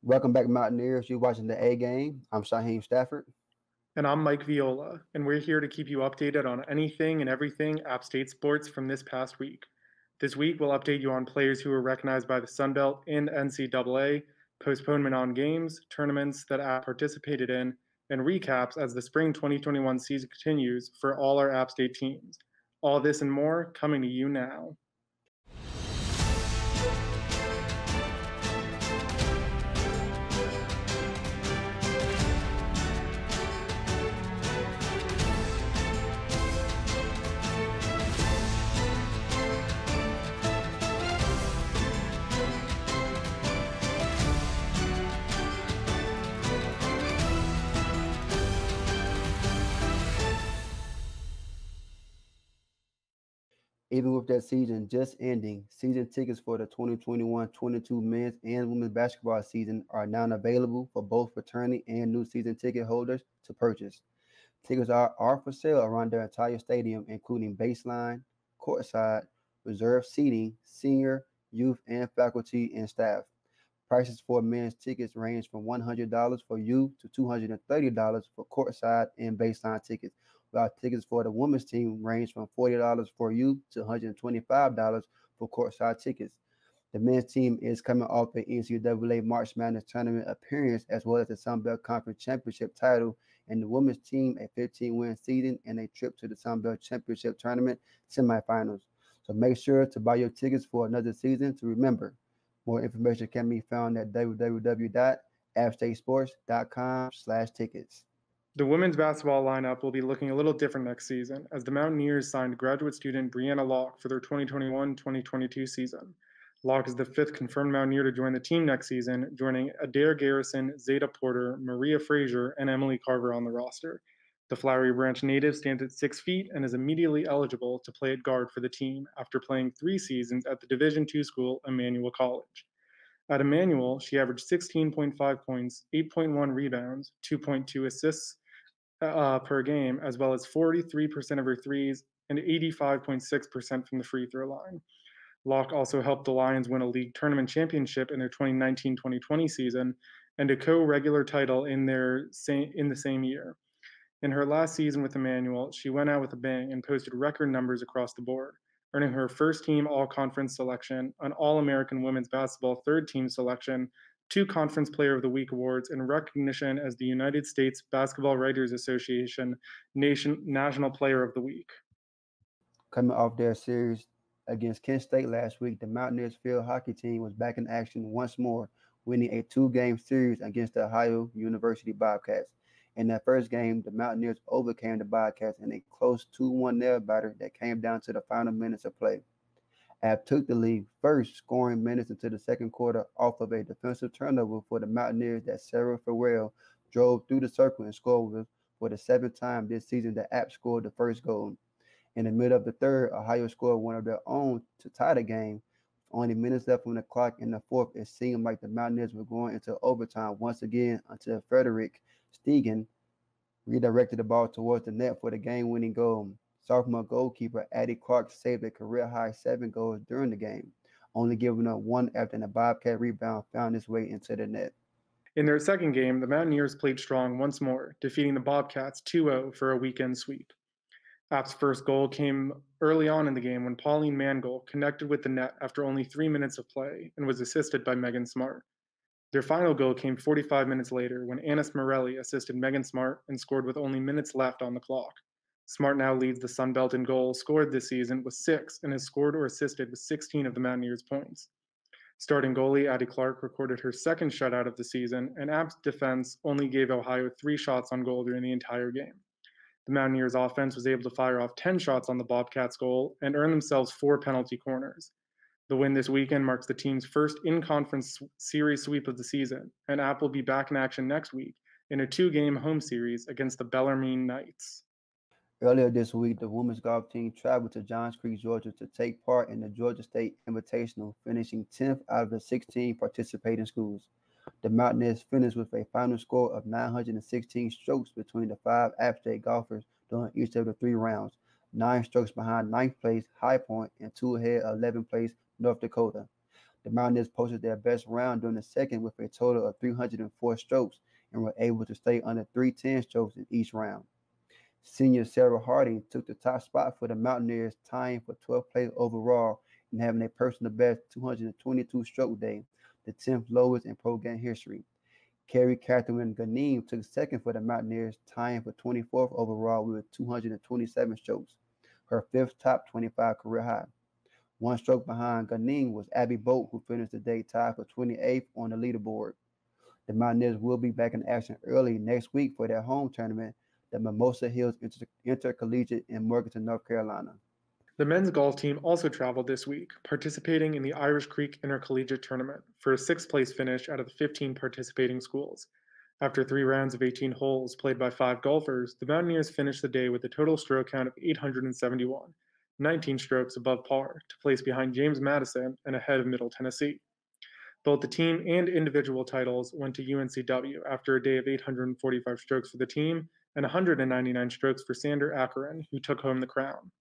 Welcome back, Mountaineers. You're watching the A game. I'm Shaheem Stafford. And I'm Mike Viola, and we're here to keep you updated on anything and everything App State sports from this past week. This week, we'll update you on players who were recognized by the Sun Belt in NCAA, postponement on games, tournaments that App participated in, and recaps as the spring 2021 season continues for all our App State teams. All this and more coming to you now. Even with that season just ending, season tickets for the 2021-22 men's and women's basketball season are now available for both returning and new season ticket holders to purchase. Tickets are for sale around the entire stadium, including baseline, courtside, reserved seating, senior, youth, and faculty and staff. Prices for men's tickets range from $100 for youth to $230 for courtside and baseline tickets, while tickets for the women's team range from $40 for youth to $125 for courtside tickets. The men's team is coming off the NCAA March Madness tournament appearance as well as the Sun Belt Conference Championship title, and the women's team a 15-win season and a trip to the Sun Belt Championship tournament semifinals. So make sure to buy your tickets for another season. To remember, more information can be found at www.appstatesports.com/tickets. The women's basketball lineup will be looking a little different next season as the Mountaineers signed graduate student Brianna Locke for their 2021-2022 season. Locke is the fifth confirmed Mountaineer to join the team next season, joining Adair Garrison, Zeta Porter, Maria Frazier, and Emily Carver on the roster. The Flowery Branch native stands at 6 feet and is immediately eligible to play at guard for the team after playing 3 seasons at the Division II school, Emmanuel College. At Emmanuel, she averaged 16.5 points, 8.1 rebounds, 2.2 assists per game, as well as 43% of her threes and 85.6% from the free throw line. Locke also helped the Lions win a league tournament championship in their 2019-2020 season and a co-regular title in the same year. In her last season with Emmanuel, she went out with a bang and posted record numbers across the board, earning her first-team All-Conference selection, an All-American women's basketball third-team selection, 2 Conference Player of the Week awards, and recognition as the United States Basketball Writers Association National Player of the Week. Coming off their series against Kent State last week, the Mountaineers field hockey team was back in action once more, winning a 2-game series against the Ohio University Bobcats. In that first game, the Mountaineers overcame the Bobcats in a close 2-1 nail-biter that came down to the final minutes of play. App took the lead first, scoring minutes into the second quarter off of a defensive turnover for the Mountaineers that Sarah Farrell drove through the circle and scored with for the 7th time this season that App scored the first goal. In the middle of the third, Ohio scored one of their own to tie the game. Only minutes left on the clock in the fourth, it seemed like the Mountaineers were going into overtime once again until Frederick Stegen redirected the ball towards the net for the game-winning goal. Sophomore goalkeeper Addie Clark saved a career-high 7 goals during the game, only giving up one after the Bobcat rebound found its way into the net. In their second game, the Mountaineers played strong once more, defeating the Bobcats 2-0 for a weekend sweep. App's first goal came early on in the game when Pauline Mangold connected with the net after only 3 minutes of play and was assisted by Megan Smart. Their final goal came 45 minutes later when Annis Morelli assisted Megan Smart and scored with only minutes left on the clock. Smart now leads the Sun Belt in goals scored this season with 6 and has scored or assisted with 16 of the Mountaineers' points. Starting goalie Addie Clark recorded her second shutout of the season, and App's defense only gave Ohio 3 shots on goal during the entire game. The Mountaineers' offense was able to fire off 10 shots on the Bobcats' goal and earn themselves 4 penalty corners. The win this weekend marks the team's first in-conference series sweep of the season, and App will be back in action next week in a 2-game home series against the Bellarmine Knights. Earlier this week, the women's golf team traveled to Johns Creek, Georgia to take part in the Georgia State Invitational, finishing 10th out of the 16 participating schools. The Mountaineers finished with a final score of 916 strokes between the 5 App State golfers during each of the 3 rounds, 9 strokes behind 9th place High Point and 2 ahead of 11th place North Dakota. The Mountaineers posted their best round during the second with a total of 304 strokes and were able to stay under 310 strokes in each round. Senior Sarah Harding took the top spot for the Mountaineers, tying for 12th place overall and having a personal best 222 stroke day, the 10th lowest in pro game history. Carrie Catherine Ganim took second for the Mountaineers, tying for 24th overall with 227 strokes, her fifth top 25 career high. One stroke behind Ganim was Abby Bolt, who finished the day tied for 28th on the leaderboard. The Mountaineers will be back in action early next week for their home tournament, the Mimosa Hills Intercollegiate in Morganton, North Carolina. The men's golf team also traveled this week, participating in the Irish Creek Intercollegiate Tournament for a sixth-place finish out of the 15 participating schools. After 3 rounds of 18 holes played by 5 golfers, the Mountaineers finished the day with a total stroke count of 871, 19 strokes above par, to place behind James Madison and ahead of Middle Tennessee. Both the team and individual titles went to UNCW after a day of 845 strokes for the team and 199 strokes for Sander Akron, who took home the crown.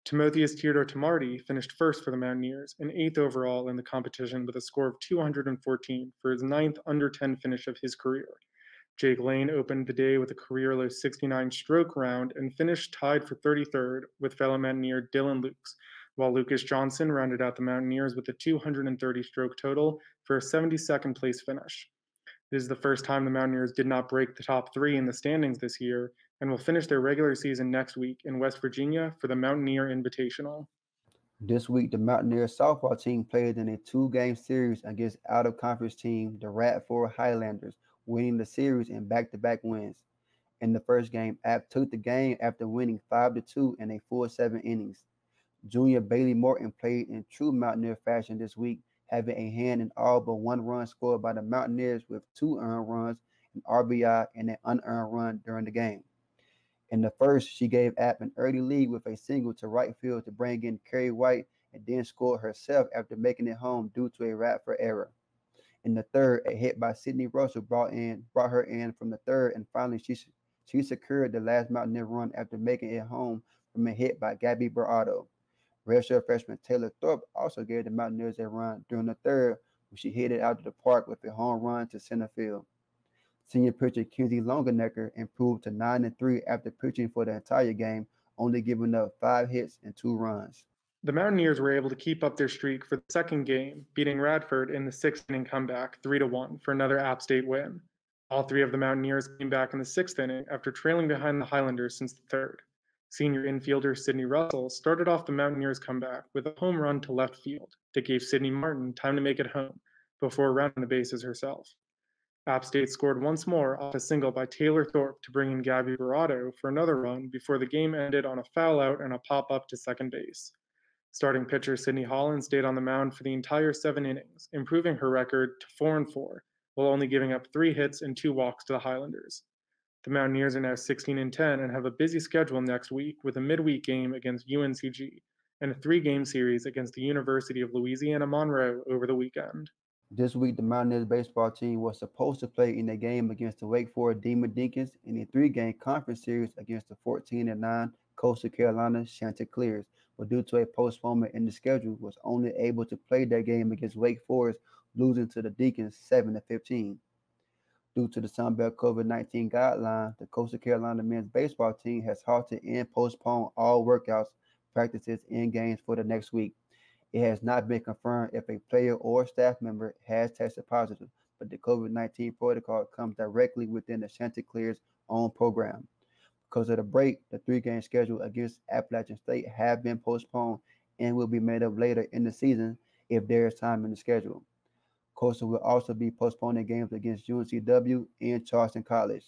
Timotheus Theodore Tamardi finished first for the Mountaineers and 8th overall in the competition with a score of 214 for his 9th under 10 finish of his career. Jake Lane opened the day with a career-low 69 stroke round and finished tied for 33rd with fellow Mountaineer Dylan Lukes, while Lucas Johnson rounded out the Mountaineers with a 230 stroke total for a 72nd place finish. This is the first time the Mountaineers did not break the top 3 in the standings this year and will finish their regular season next week in West Virginia for the Mountaineer Invitational. This week, the Mountaineers softball team played in a 2-game series against out-of-conference team, the Radford Highlanders, winning the series in back-to-back wins. In the first game, App took the game after winning 5-2 in a full 7 innings. Junior Bailey Morton played in true Mountaineer fashion this week, having a hand in all but 1 run scored by the Mountaineers with 2 earned runs, an RBI, and an unearned run during the game. In the first, she gave App an early lead with a single to right field to bring in Kerry White and then scored herself after making it home due to a Radford error. In the third, a hit by Sydney Russell brought her in from the third, and finally she secured the last Mountaineer run after making it home from a hit by Gabby Berardo. Redshirt freshman Taylor Thorpe also gave the Mountaineers a run during the third when she hit it out to the park with a home run to center field. Senior pitcher Kenzie Longenecker improved to 9-3 after pitching for the entire game, only giving up 5 hits and 2 runs. The Mountaineers were able to keep up their streak for the second game, beating Radford in the 6th inning comeback 3-1 for another App State win. All 3 of the Mountaineers came back in the 6th inning after trailing behind the Highlanders since the 3rd. Senior infielder Sydney Russell started off the Mountaineers' comeback with a home run to left field that gave Sydney Martin time to make it home before rounding the bases herself. App State scored once more off a single by Taylor Thorpe to bring in Gabby Berardo for another run before the game ended on a foul out and a pop-up to second base. Starting pitcher Sydney Holland stayed on the mound for the entire 7 innings, improving her record to 4-4, while only giving up 3 hits and 2 walks to the Highlanders. The Mountaineers are now 16-10 and have a busy schedule next week with a midweek game against UNCG and a 3-game series against the University of Louisiana Monroe over the weekend. This week, the Mountaineers baseball team was supposed to play in a game against the Wake Forest Demon Deacons in a 3-game conference series against the 14-9 Coastal Carolina Chanticleers, but due to a postponement in the schedule, was only able to play their game against Wake Forest, losing to the Deacons 7-15. Due to the Sunbelt COVID-19 guidelines, the Coastal Carolina men's baseball team has halted and postponed all workouts, practices, and games for the next week. It has not been confirmed if a player or staff member has tested positive, but the COVID-19 protocol comes directly within the Chanticleer's own program. Because of the break, the 3-game schedule against Appalachian State have been postponed and will be made up later in the season if there is time in the schedule. Coastal will also be postponing games against UNCW and Charleston College.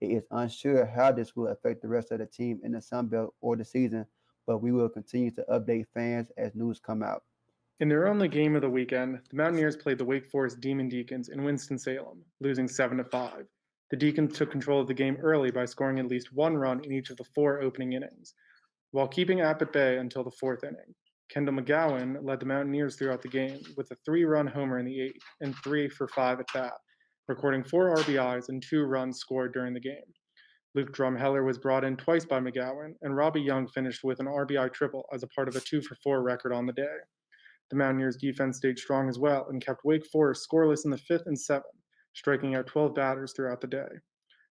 It is unsure how this will affect the rest of the team in the Sun Belt or the season, but we will continue to update fans as news come out. In their only game of the weekend, the Mountaineers played the Wake Forest Demon Deacons in Winston-Salem, losing 7-5. The Deacons took control of the game early by scoring at least 1 run in each of the 4 opening innings, while keeping App at bay until the 4th inning. Kendall McGowan led the Mountaineers throughout the game with a 3-run homer in the 8th and 3 for 5 at bat, recording 4 RBIs and 2 runs scored during the game. Luke Drumheller was brought in twice by McGowan, and Robbie Young finished with an RBI triple as a part of a 2 for 4 record on the day. The Mountaineers' defense stayed strong as well and kept Wake Forest scoreless in the 5th and 7th, striking out 12 batters throughout the day.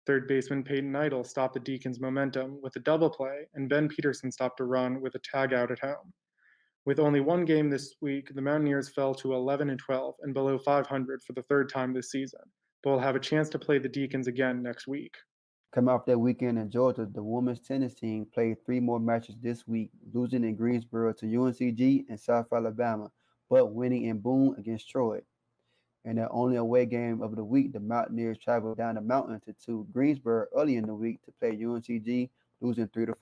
Third baseman Peyton Idle stopped the Deacons' momentum with a double play, and Ben Peterson stopped a run with a tag out at home. With only one game this week, the Mountaineers fell to 11-12 and below 500 for the third time this season, but will have a chance to play the Deacons again next week. Coming off that weekend in Georgia, the women's tennis team played 3 more matches this week, losing in Greensboro to UNCG and South Alabama, but winning in Boone against Troy. In their only away game of the week, the Mountaineers traveled down the mountain to Greensboro early in the week to play UNCG, losing 3-4.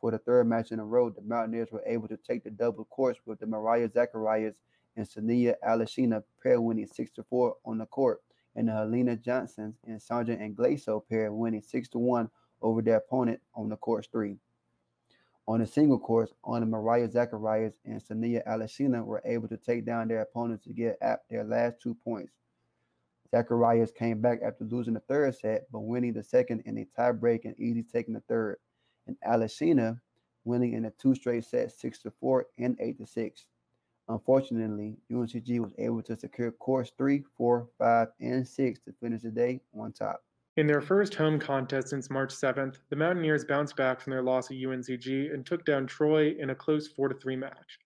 For the third match in a row, the Mountaineers were able to take the double course with the Mariah Zacharias and Sania Alashina pair winning 6-4 on the court, and the Helena Johnson and Sandra Angleso pair winning 6-1 over their opponent on the course 3. On the single course, only Mariah Zacharias and Sania Alashina were able to take down their opponents to get at their last 2 points. Zacharias came back after losing the third set, but winning the second in a tie-break and easily taking the third, and Alashina winning in the 2 straight sets 6-4 and 8-6. Unfortunately, UNCG was able to secure course 3, 4, 5, and 6 to finish the day on top. In their first home contest since March 7th, the Mountaineers bounced back from their loss at UNCG and took down Troy in a close 4-3 match.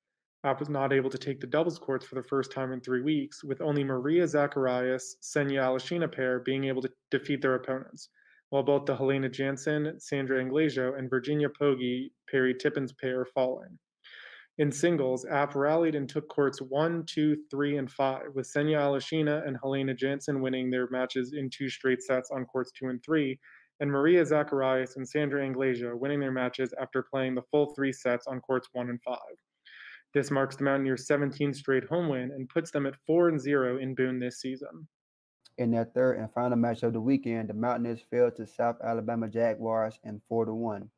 App was not able to take the doubles courts for the first time in 3 weeks, with only Maria Zacharias, Senya Alashina pair being able to defeat their opponents, while both the Helena Jansen, Sandra Anglejo, and Virginia Pogge, Perry Tippins pair falling. In singles, App rallied and took courts 1, 2, 3, and 5, with Senya Alashina and Helena Jansen winning their matches in 2 straight sets on courts 2 and 3, and Maria Zacharias and Sandra Anglejo winning their matches after playing the full 3 sets on courts 1 and 5. This marks the Mountaineers' 17th straight home win and puts them at 4-0 in Boone this season. In their third and final match of the weekend, the Mountaineers fell to South Alabama Jaguars in 4-1.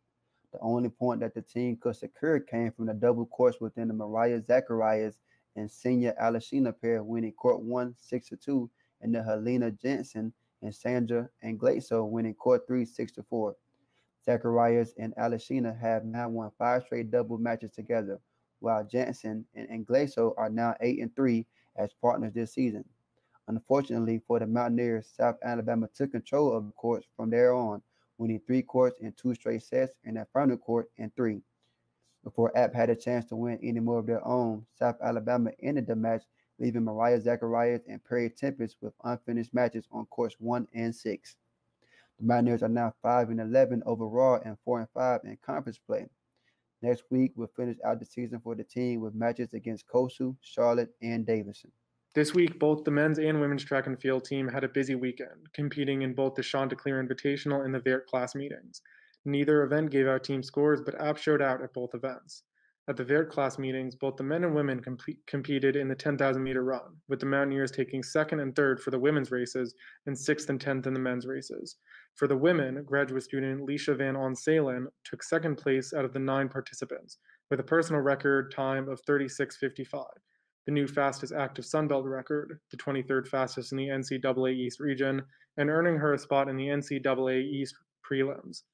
The only point that the team could secure came from the double course within the Mariah Zacharias and Senya Alashina pair winning court 1 6-2, and the Helena Jansen and Sandra Angleso winning court 3 6-4. Zacharias and Alashina have now won 5 straight double matches together, while Jansen and Angleso are now 8-3 as partners this season. Unfortunately for the Mountaineers, South Alabama took control of the courts from there on, winning 3 courts in 2 straight sets and their final court in 3. Before App had a chance to win any more of their own, South Alabama ended the match, leaving Mariah Zacharias and Perry Tempest with unfinished matches on courts 1 and 6. The Mountaineers are now 5-11 overall and 4-5 in conference play. Next week, we'll finish out the season for the team with matches against Kosu, Charlotte, and Davidson. This week, both the men's and women's track and field team had a busy weekend, competing in both the Chanticleer Invitational and the Vert class meetings. Neither event gave out team scores, but App showed out at both events. At the Vert class meetings, both the men and women competed in the 10,000-meter run, with the Mountaineers taking 2nd and 3rd for the women's races and 6th and 10th in the men's races. For the women, graduate student Leisha Van Onsalen took 2nd place out of the 9 participants, with a personal record time of 36:55. The new fastest active Sunbelt record, the 23rd fastest in the NCAA East region, and earning her a spot in the NCAA East prelims.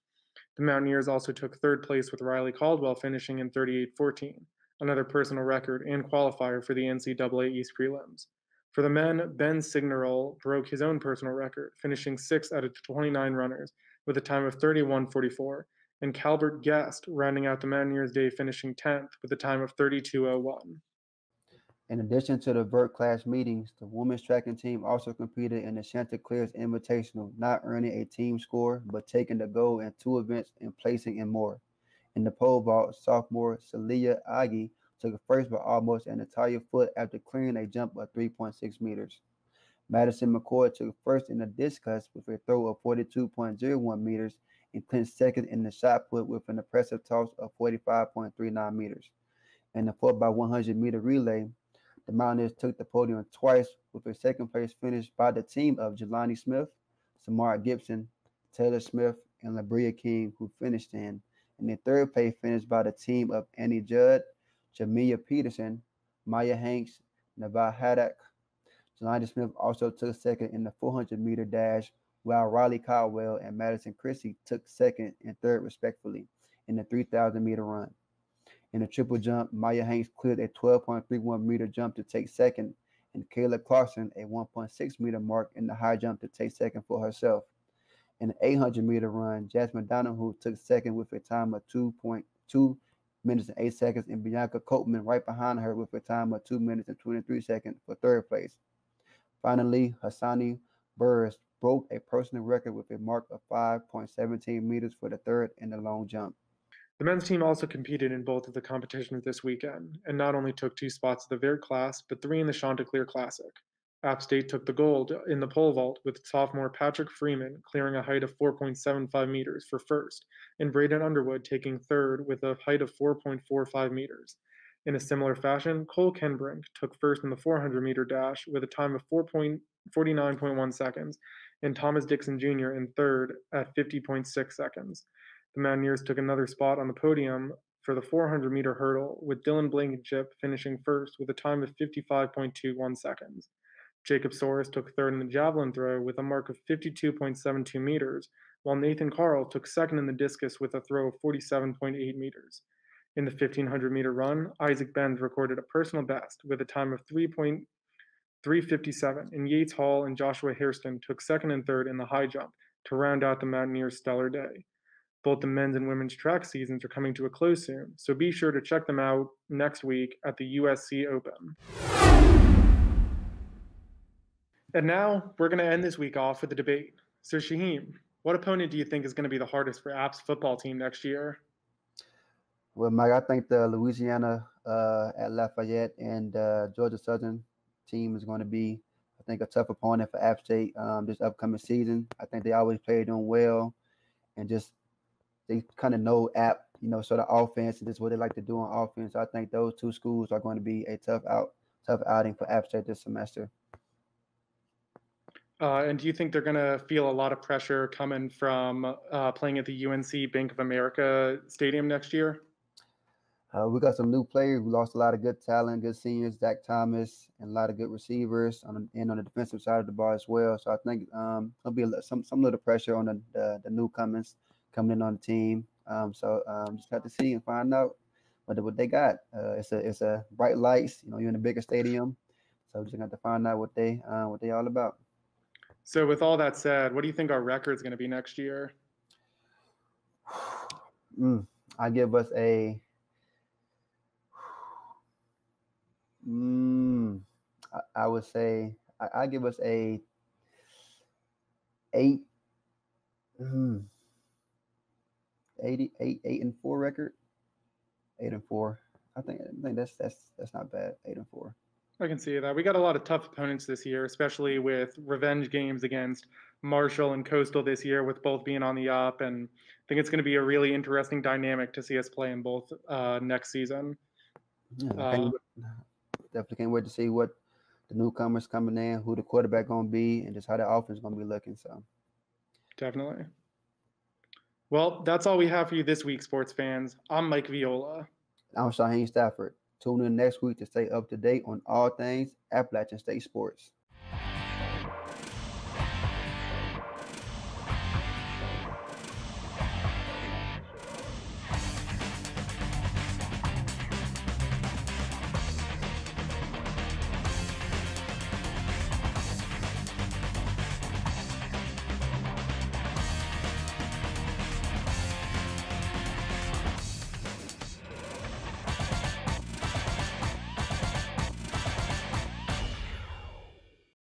The Mountaineers also took 3rd place with Riley Caldwell finishing in 38:14, another personal record and qualifier for the NCAA East prelims. For the men, Ben Signerol broke his own personal record, finishing 6th out of 29 runners with a time of 31:44, and Calbert Guest rounding out the Mountaineers' day finishing 10th with a time of 32:01. In addition to the Vert class meetings, the women's tracking team also competed in the Chanticleer's Invitational, not earning a team score, but taking the gold in 2 events and placing in more. In the pole vault, sophomore Celia Aggie took first by almost an entire foot after clearing a jump of 3.6 meters. Madison McCoy took first in the discus with a throw of 42.01 meters and clinched second in the shot put with an impressive toss of 45.39 meters. In the 4x100 meter relay, the Mountaineers took the podium twice with a 2nd place finish by the team of Jelani Smith, Samara Gibson, Taylor Smith, and Labria King, who finished in, and a 3rd place finish by the team of Annie Judd, Jamia Peterson, Maya Hanks, Nava Haddock. Jelani Smith also took 2nd in the 400 meter dash, while Riley Caldwell and Madison Christie took 2nd and 3rd respectively in the 3,000 meter run. In the triple jump, Maya Hanks cleared a 12.31 meter jump to take second, and Kayla Clarkson a 1.6 meter mark in the high jump to take second for herself. In the 800 meter run, Jasmine Donahue took second with a time of 2.2 minutes and 8 seconds, and Bianca Copeman right behind her with a time of 2 minutes and 23 seconds for third place. Finally, Hassani Burris broke a personal record with a mark of 5.17 meters for the third in the long jump. The men's team also competed in both of the competitions this weekend, and not only took 2 spots in the Vert class, but 3 in the Chanticleer Classic. App State took the gold in the pole vault with sophomore Patrick Freeman clearing a height of 4.75 meters for first, and Braden Underwood taking third with a height of 4.45 meters. In a similar fashion, Cole Kenbrink took first in the 400 meter dash with a time of 49.1 seconds, and Thomas Dixon Jr. in third at 50.6 seconds. The Mountaineers took another spot on the podium for the 400 meter hurdle, with Dylan Blankenship finishing first with a time of 55.21 seconds. Jacob Soros took third in the javelin throw with a mark of 52.72 meters, while Nathan Carl took second in the discus with a throw of 47.8 meters. In the 1500 meter run, Isaac Benz recorded a personal best with a time of 3:57, and Yates Hall and Joshua Hairston took second and third in the high jump to round out the Mountaineers' stellar day. Both the men's and women's track seasons are coming to a close soon, so be sure to check them out next week at the USC Open. And now we're going to end this week off with a debate. So Shaheem, what opponent do you think is going to be the hardest for App's football team next year? Well, Mike, I think the Louisiana at Lafayette and Georgia Southern team is going to be, I think, a tough opponent for App State this upcoming season. I think they always play them well, and just they kind of know App, sort of offense, and this is what they like to do on offense. So I think those two schools are going to be a tough outing for App State this semester. And do you think they're going to feel a lot of pressure coming from playing at the UNC Bank of America Stadium next year? We got some new players. We lost a lot of good talent, good seniors, Zach Thomas, and a lot of good receivers on the defensive side of the ball as well. So I think there'll be some little pressure on the newcomers coming in on the team. Just have to see and find out what they got. It's a bright lights. You're in a bigger stadium, so we just have to find out what they all about. So with all that said, what do you think our record is going to be next year? I give us a. I would say I give us a 8. 8-4 record. 8-4. I think that's not bad. 8-4. I can see that. We got a lot of tough opponents this year, especially with revenge games against Marshall and Coastal this year, with both being on the up. And I think it's going to be a really interesting dynamic to see us play in both next season. Yeah, definitely can't wait to see what the newcomers coming in, who the quarterback going to be, and just how the offense is going to be looking. So, definitely. Well, that's all we have for you this week, sports fans. I'm Mike Viola. I'm Shaheem Stafford. Tune in next week to stay up to date on all things Appalachian State sports.